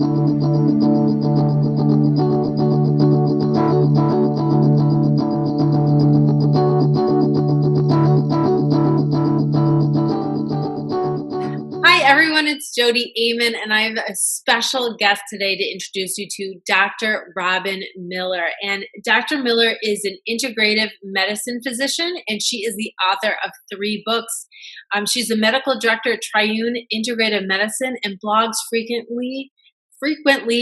Hi everyone, it's Jodi Amen, and I have a special guest today to introduce you to Dr. Robin Miller. And Dr. Miller is an integrative medicine physician, and she is the author of 3 books. She's a medical director at Triune Integrative Medicine and blogs frequently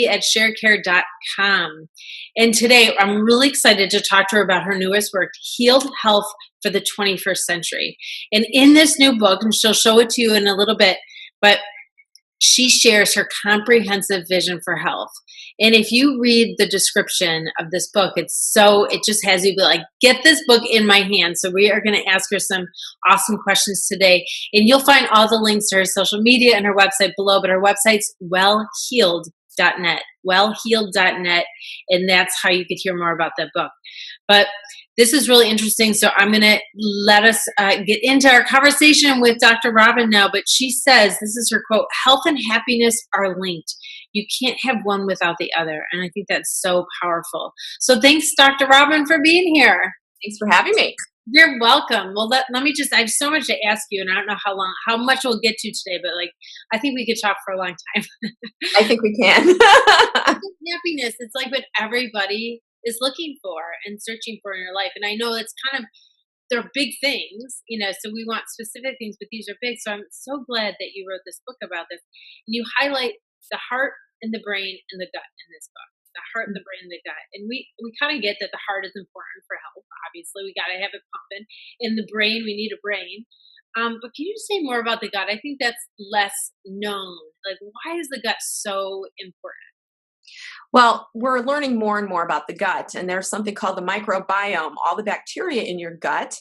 at sharecare.com. And today I'm really excited to talk to her about her newest work, Healed Health for the 21st Century. And in this new book, and she'll show it to you in a little bit, but she shares her comprehensive vision for health. And if you read the description of this book, it just has you be like, get this book in my hand. So we are going to ask her some awesome questions today. And you'll find all the links to her social media and her website below, but her website's wellhealed.net, wellhealed.net. And that's how you could hear more about that book. But this is really interesting, so I'm going to let us get into our conversation with Dr. Robin now, but she says, this is her quote, "Health and happiness are linked. You can't have one without the other." And I think that's so powerful. So thanks, Dr. Robin, for being here. Thanks for having me. You're welcome. Well, let me just, I have so much to ask you, and I don't know how much we'll get to today, but I think we could talk for a long time. I think we can. Happiness, it's like what everybody is looking for and searching for in your life. And I know it's they're big things, so we want specific things, but these are big. So I'm so glad that you wrote this book about this. And you highlight the heart and the brain and the gut in this book. The heart, the brain, and the gut. And we kind of get that the heart is important for health. Obviously, we got to have it pumping. In the brain, we need a brain. But can you say more about the gut? I think that's less known. Why is the gut so important? Well, we're learning more and more about the gut, and there's something called the microbiome, all the bacteria in your gut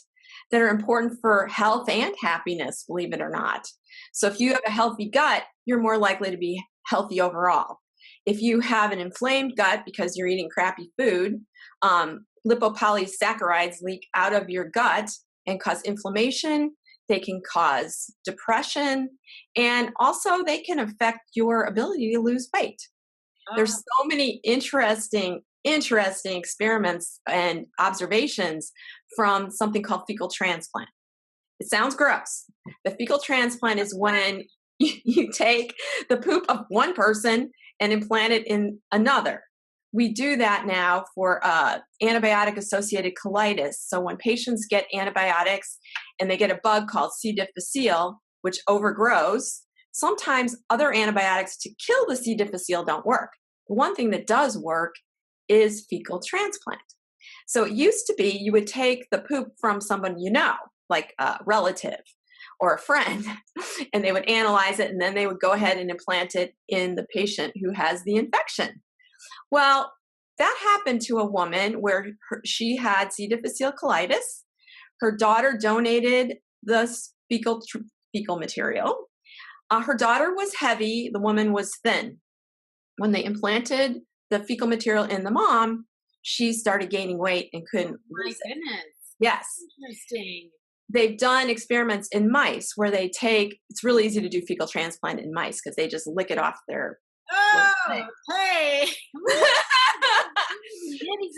that are important for health and happiness, believe it or not. So if you have a healthy gut, you're more likely to be healthy overall. If you have an inflamed gut because you're eating crappy food, lipopolysaccharides leak out of your gut and cause inflammation. They can cause depression, and also they can affect your ability to lose weight. There's so many interesting experiments and observations from something called fecal transplant. It sounds gross. The fecal transplant is when you take the poop of one person and implant it in another. We do that now for antibiotic-associated colitis. So when patients get antibiotics and they get a bug called C. difficile, which overgrows, sometimes other antibiotics to kill the C. difficile don't work. The one thing that does work is fecal transplant. So it used to be you would take the poop from someone like a relative or a friend, and they would analyze it, and then they would go ahead and implant it in the patient who has the infection. Well, that happened to a woman where she had C. difficile colitis. Her daughter donated the fecal material. Her daughter was heavy. The woman was thin. When they implanted the fecal material in the mom, she started gaining weight and couldn't lose it. My goodness. Yes. Interesting. They've done experiments in mice where it's really easy to do fecal transplant in mice because they just lick it off their. Oh, hey.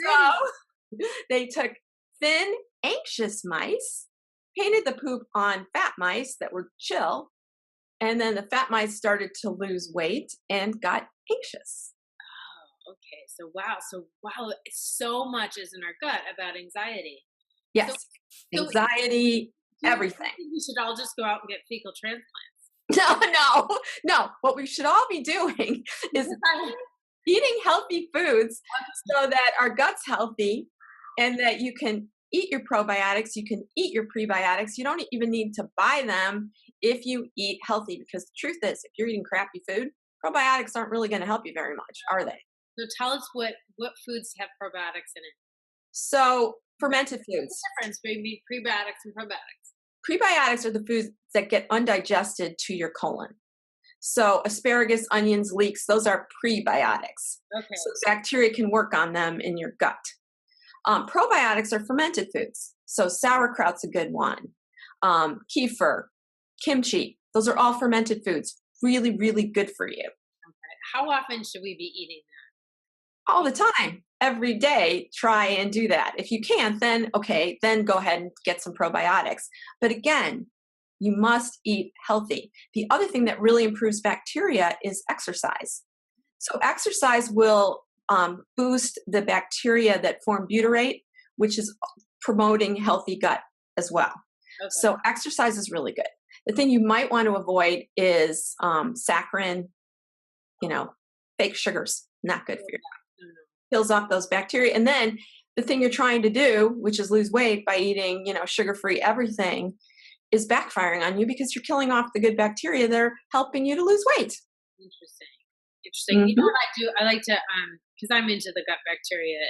So they took thin, anxious mice, painted the poop on fat mice that were chill, and then the fat mice started to lose weight and got anxious. Oh, okay. So so much is in our gut about anxiety. Yes. Anxiety, everything. I think we should all just go out and get fecal transplants. No. What we should all be doing is eating healthy foods so that our gut's healthy and that you can eat your probiotics, you can eat your prebiotics. You don't even need to buy them if you eat healthy, because the truth is, if you're eating crappy food, probiotics aren't really going to help you very much, are they? So tell us what foods have probiotics in it. So fermented foods. What's the difference between prebiotics and probiotics? Prebiotics are the foods that get undigested to your colon. So asparagus, onions, leeks, those are prebiotics. Okay. So bacteria can work on them in your gut. Probiotics are fermented foods. So sauerkraut's a good one. Kefir, kimchi, those are all fermented foods. Really, really good for you. Okay. how often should we be eating All the time, every day, try and do that. If you can't, then okay, then go ahead and get some probiotics. But again, you must eat healthy. The other thing that really improves bacteria is exercise. So exercise will boost the bacteria that form butyrate, which is promoting healthy gut as well. that? Okay. So exercise is really good. The thing you might want to avoid is saccharin, fake sugars. Not good for your gut. Kills off those bacteria. And then the thing you're trying to do, which is lose weight by eating, sugar-free everything, is backfiring on you because you're killing off the good bacteria that are helping you to lose weight. Interesting. Interesting. You know what I do? I like to, because I'm into the gut bacteria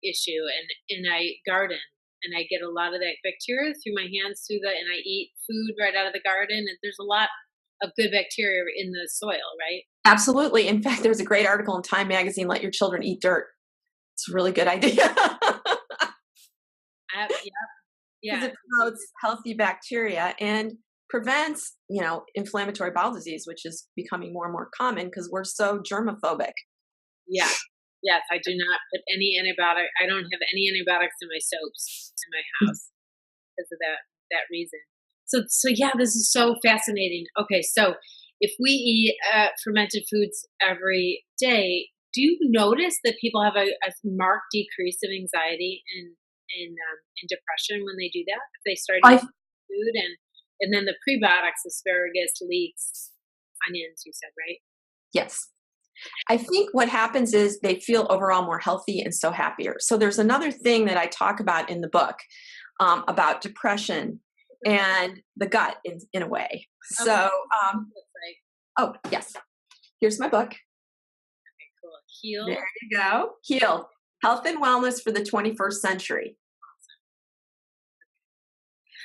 issue, and I garden, and I get a lot of that bacteria through my hands, and I eat food right out of the garden, and there's a lot of good bacteria in the soil, right? Absolutely. In fact, there's a great article in Time Magazine, Let Your Children Eat Dirt. It's a really good idea. Yeah. Because it promotes healthy bacteria and prevents, inflammatory bowel disease, which is becoming more and more common because we're so germophobic. Yeah. Yes, I do not put any antibiotic. I don't have any antibiotics in my soaps in my house because of that reason. So yeah, this is so fascinating. Okay, so if we eat fermented foods every day, do you notice that people have a marked decrease of anxiety and in depression when they do that? If they start eating food and then the prebiotics, asparagus, leeks, onions, you said, right? Yes. I think what happens is they feel overall more healthy and so happier. So there's another thing that I talk about in the book about depression and the gut in a way. Okay. So, oh, yes. Here's my book. Okay, cool. Heal. There you go. Heal. Health and Wellness for the 21st Century.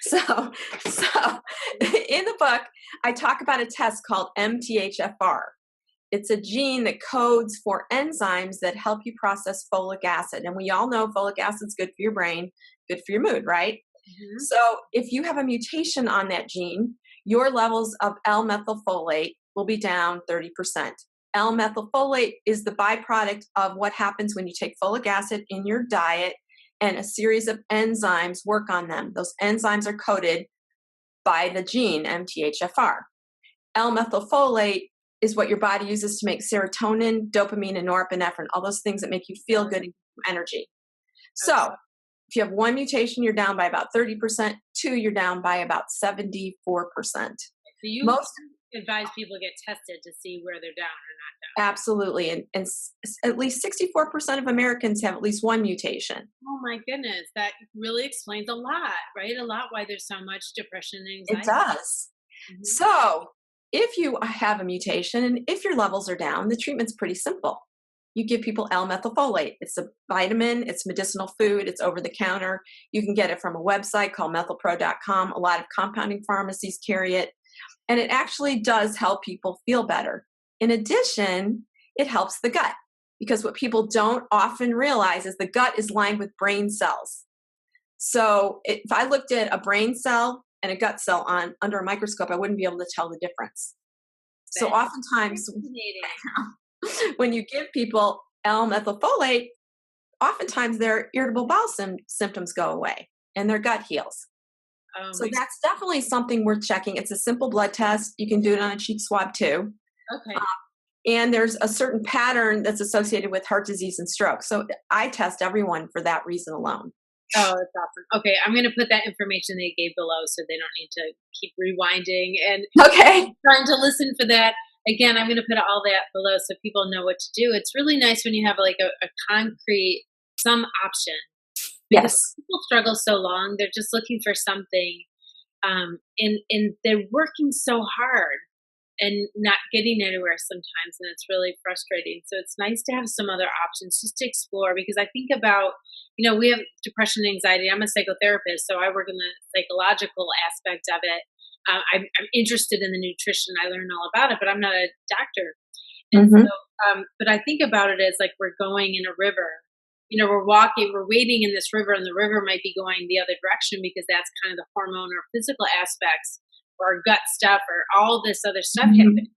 So in the book, I talk about a test called MTHFR. It's a gene that codes for enzymes that help you process folic acid. And we all know folic acid is good for your brain, good for your mood, right? Mm-hmm. So if you have a mutation on that gene, your levels of L-methylfolate will be down 30%. L-methylfolate is the byproduct of what happens when you take folic acid in your diet and a series of enzymes work on them. Those enzymes are coded by the gene MTHFR. L-methylfolate is what your body uses to make serotonin, dopamine, and norepinephrine, all those things that make you feel good and give you energy. So if you have one mutation, you're down by about 30%. Two, you're down by about 74%. So you advise people get tested to see where they're down or not down. Absolutely. And at least 64% of Americans have at least one mutation. Oh my goodness. That really explains a lot, right? A lot why there's so much depression and anxiety. It does. Mm-hmm. So if you have a mutation and if your levels are down, the treatment's pretty simple. You give people L-methylfolate. It's a vitamin, it's medicinal food, it's over the counter. You can get it from a website called methylpro.com. A lot of compounding pharmacies carry it. And it actually does help people feel better. In addition, it helps the gut because what people don't often realize is the gut is lined with brain cells. So if I looked at a brain cell and a gut cell under a microscope, I wouldn't be able to tell the difference. So oftentimes when you give people L-methylfolate, oftentimes their irritable bowel symptoms go away and their gut heals. So that's definitely something worth checking. It's a simple blood test. You can do it on a cheek swab too. Okay. And there's a certain pattern that's associated with heart disease and stroke. So I test everyone for that reason alone. Oh, that's awesome. Okay, I'm going to put that information they gave below so they don't need to keep rewinding and trying to listen for that. Again, I'm going to put all that below so people know what to do. It's really nice when you have like a concrete, some option. Because people struggle so long, they're just looking for something, and they're working so hard and not getting anywhere sometimes, and it's really frustrating. So it's nice to have some other options just to explore, because I think about, we have depression and anxiety. I'm a psychotherapist, so I work in the psychological aspect of it. I'm interested in the nutrition. I learn all about it, but I'm not a doctor. And so, but I think about it as like we're going in a river. We're wading in this river, and the river might be going the other direction because that's kind of the hormone or physical aspects or gut stuff or all this other stuff happening.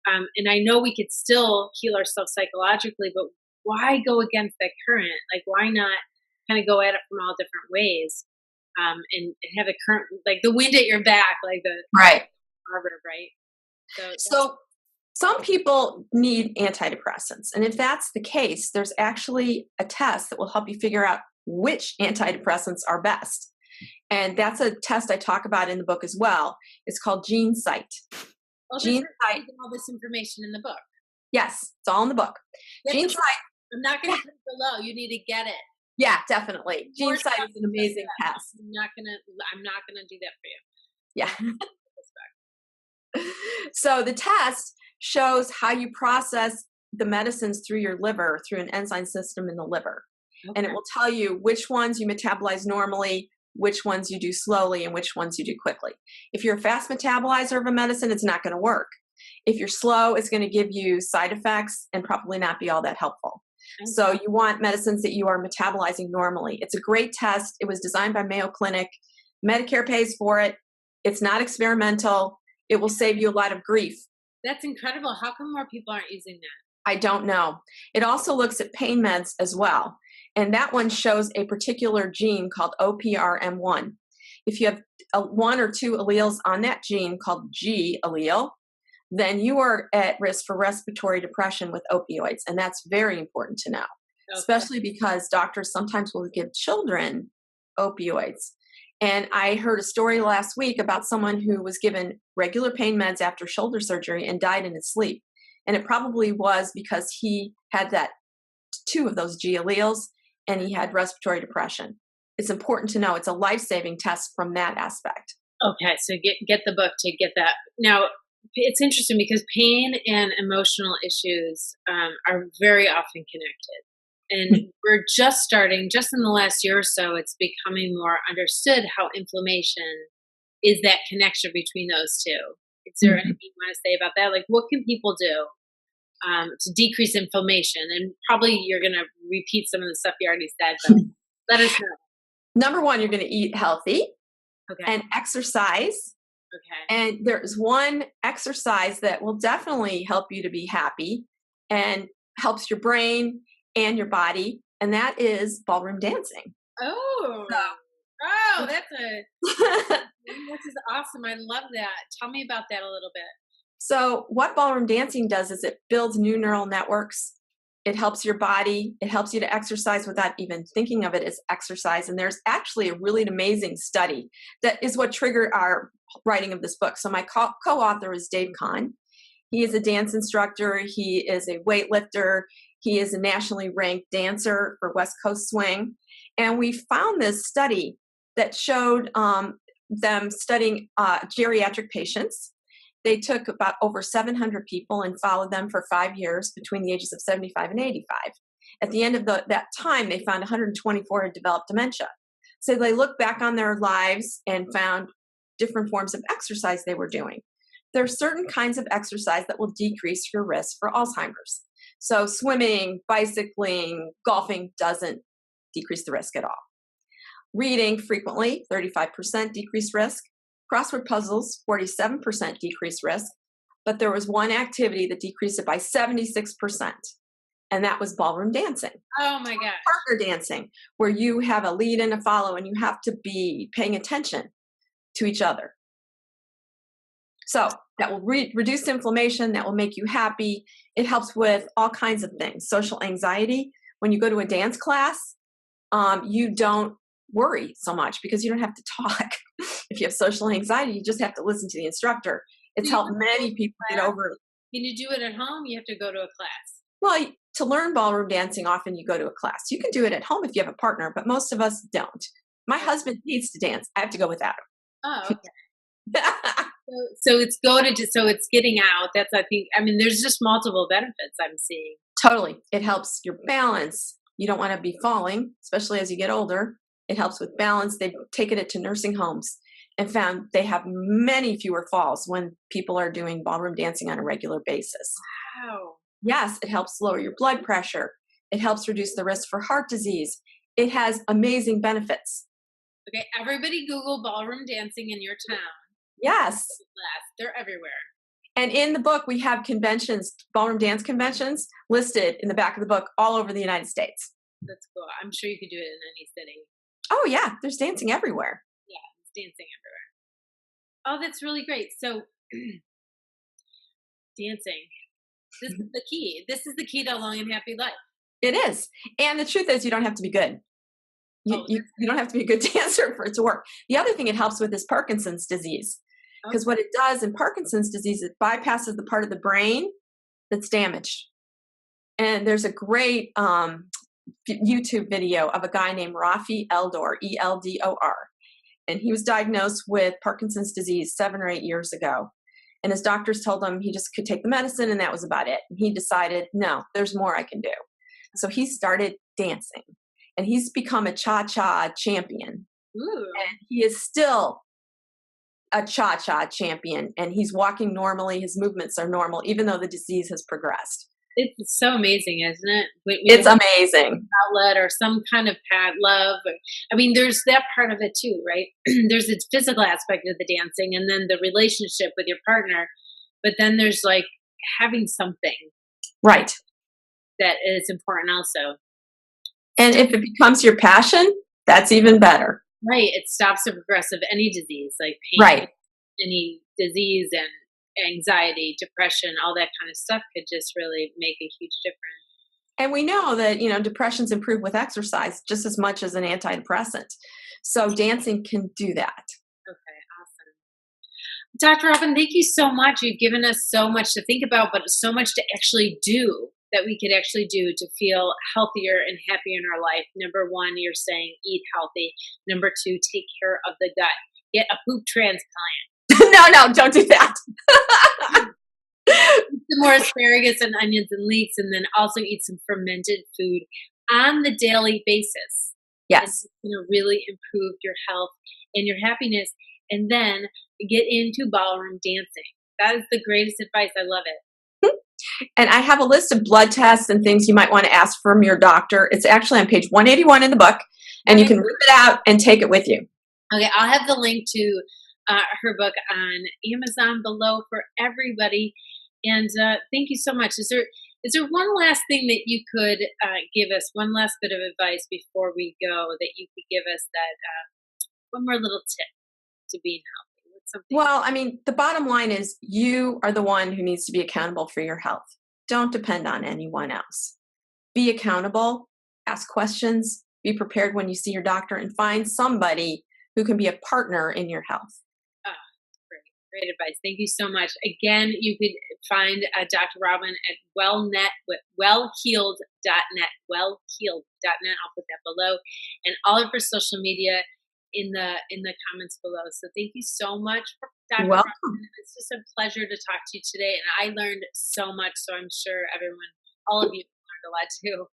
And I know we could still heal ourselves psychologically, but why go against that current? Like, why not kind of go at it from all different ways, and have a current, like the wind at your back, like the Right. proverb, right? So So some people need antidepressants. And if that's the case, there's actually a test that will help you figure out which antidepressants are best. And that's a test I talk about in the book as well. It's called GeneSight. well, GeneSight. all this information in the book. Yes, it's all in the book. Get the GeneSight. book. I'm not going to put it below. You need to get it. Yeah, definitely. More GeneSight stuff is an than just amazing that. test. I'm not gonna do that for you. Yeah. So the test shows how you process the medicines through your liver, through an enzyme system in the liver. Okay. And it will tell you which ones you metabolize normally, which ones you do slowly, and which ones you do quickly. If you're a fast metabolizer of a medicine, it's not going to work. If you're slow, it's going to give you side effects and probably not be all that helpful. Okay. So you want medicines that you are metabolizing normally. It's a great test. It was designed by Mayo Clinic. Medicare pays for it. It's not experimental. It will save you a lot of grief. That's incredible. How come more people aren't using that? I don't know. It also looks at pain meds as well. And that one shows a particular gene called OPRM1. If you have one or two alleles on that gene called G allele, then you are at risk for respiratory depression with opioids. And that's very important to know, especially because doctors sometimes will give children opioids. And I heard a story last week about someone who was given regular pain meds after shoulder surgery and died in his sleep. And it probably was because he had that two of those G alleles and he had respiratory depression. It's important to know it's a life-saving test from that aspect. Okay, so get the book to get that. Now, it's interesting because pain and emotional issues are very often connected. And we're just starting, just in the last year or so, it's becoming more understood how inflammation is that connection between those two. Is there anything you want to say about that? Like, what can people do to decrease inflammation? And probably you're going to repeat some of the stuff you already said, but let us know. Number one, you're going to eat healthy and Okay. exercise. Okay. And there's one exercise that will definitely help you to be happy and helps your brain and your body, and that is ballroom dancing. Oh, So, this is awesome. I love that. Tell me about that a little bit. So what ballroom dancing does is it builds new neural networks. It helps your body. It helps you to exercise without even thinking of it as exercise. And there's actually a really amazing study that is what triggered our writing of this book. So my co-author is Dave Kahn. He is a dance instructor. He is a weightlifter. He is a nationally ranked dancer for West Coast Swing. And we found this study that showed them studying geriatric patients. They took about over 700 people and followed them for 5 years between the ages of 75 and 85. At the end of that time, they found 124 had developed dementia. So they looked back on their lives and found different forms of exercise they were doing. There are certain kinds of exercise that will decrease your risk for Alzheimer's. So swimming, bicycling, golfing doesn't decrease the risk at all. Reading frequently, 35% decreased risk. Crossword puzzles, 47% decreased risk. But there was one activity that decreased it by 76%, and that was ballroom dancing. Oh my gosh. Partner dancing, where you have a lead and a follow, and you have to be paying attention to each other. So that will reduce inflammation. That will make you happy. It helps with all kinds of things. Social anxiety. When you go to a dance class, you don't worry so much because you don't have to talk. If you have social anxiety, you just have to listen to the instructor. It's helped many people get over it. Can you do it at home? You have to go to a class. Well, to learn ballroom dancing, often you go to a class. You can do it at home if you have a partner, but most of us don't. My husband needs to dance. I have to go without him. Oh, okay. So it's so it's getting out. That's, I think, I mean, there's just multiple benefits I'm seeing. Totally. It helps your balance. You don't want to be falling, especially as you get older. It helps with balance. They've taken it to nursing homes and found they have many fewer falls when people are doing ballroom dancing on a regular basis. Wow. Yes, it helps lower your blood pressure. It helps reduce the risk for heart disease. It has amazing benefits. Okay, everybody Google ballroom dancing in your town. Yes. They're everywhere. And in the book, we have conventions, ballroom dance conventions, listed in the back of the book all over the United States. That's cool. I'm sure you could do it in any city. Oh, yeah. There's dancing everywhere. Yeah, it's dancing everywhere. Oh, that's really great. So, dancing. This is the key. This is the key to a long and happy life. It is. And the truth is, you don't have to be good. You don't have to be a good dancer for it to work. The other thing it helps with is Parkinson's disease. Because what it does in Parkinson's disease, it bypasses the part of the brain that's damaged. And there's a great YouTube video of a guy named Rafi Eldor, E-L-D-O-R. And he was diagnosed with Parkinson's disease 7 or 8 years ago. And his doctors told him he just could take the medicine and that was about it. And he decided, no, there's more I can do. So he started dancing. And he's become a cha-cha champion. Ooh. And he is still a cha-cha champion. And he's walking normally. His movements are normal, even though the disease has progressed. It's so amazing, isn't it? It's amazing. Outlet or some kind of love. I mean, there's that part of it too, right? There's its physical aspect of the dancing and then the relationship with your partner. But then there's like having something. Right. That is important also. And if it becomes your passion, that's even better. Right. It stops the progressive any disease, like pain, right. Any disease and anxiety, depression, all that kind of stuff could just really make a huge difference. And we know that, depression's improved with exercise just as much as an antidepressant. So dancing can do that. Okay, awesome. Dr. Robin, thank you so much. You've given us so much to think about, but so much to actually do that we could actually do to feel healthier and happier in our life. Number 1, you're saying eat healthy. Number 2, take care of the gut. Get a poop transplant. No, don't do that. Eat some more asparagus and onions and leeks, and then also eat some fermented food on the daily basis. Yes. It's going to really improve your health and your happiness. And then get into ballroom dancing. That is the greatest advice. I love it. And I have a list of blood tests and things you might want to ask from your doctor. It's actually on page 181 in the book, and you can rip it out and take it with you. Okay, I'll have the link to her book on Amazon below for everybody. And thank you so much. Is there one last thing that you could give us, one last bit of advice before we go that you could give us that one more little tip to being healthy? Well, I mean, the bottom line is you are the one who needs to be accountable for your health. Don't depend on anyone else. Be accountable, ask questions, be prepared when you see your doctor, and find somebody who can be a partner in your health. Great advice. Thank you so much. Again, you could find Dr. Robin at wellhealed.net, wellhealed.net. I'll put that below, and all of her social media in the comments below. So thank you so much, Dr. Robin. It's just a pleasure to talk to you today, and I learned so much. So I'm sure all of you learned a lot too.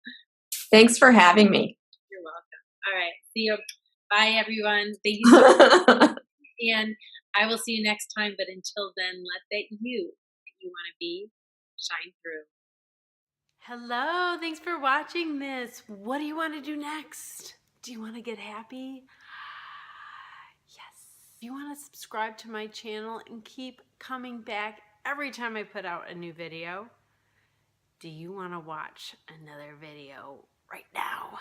Thanks for having me. You're welcome. All right. See you. Bye, everyone. Thank you so much. And I will see you next time. But until then, let that you want to be shine through. Hello. Thanks for watching this. What do you want to do next? Do you want to get happy? Yes. Do you want to subscribe to my channel and keep coming back every time I put out a new video? Do you want to watch another video right now?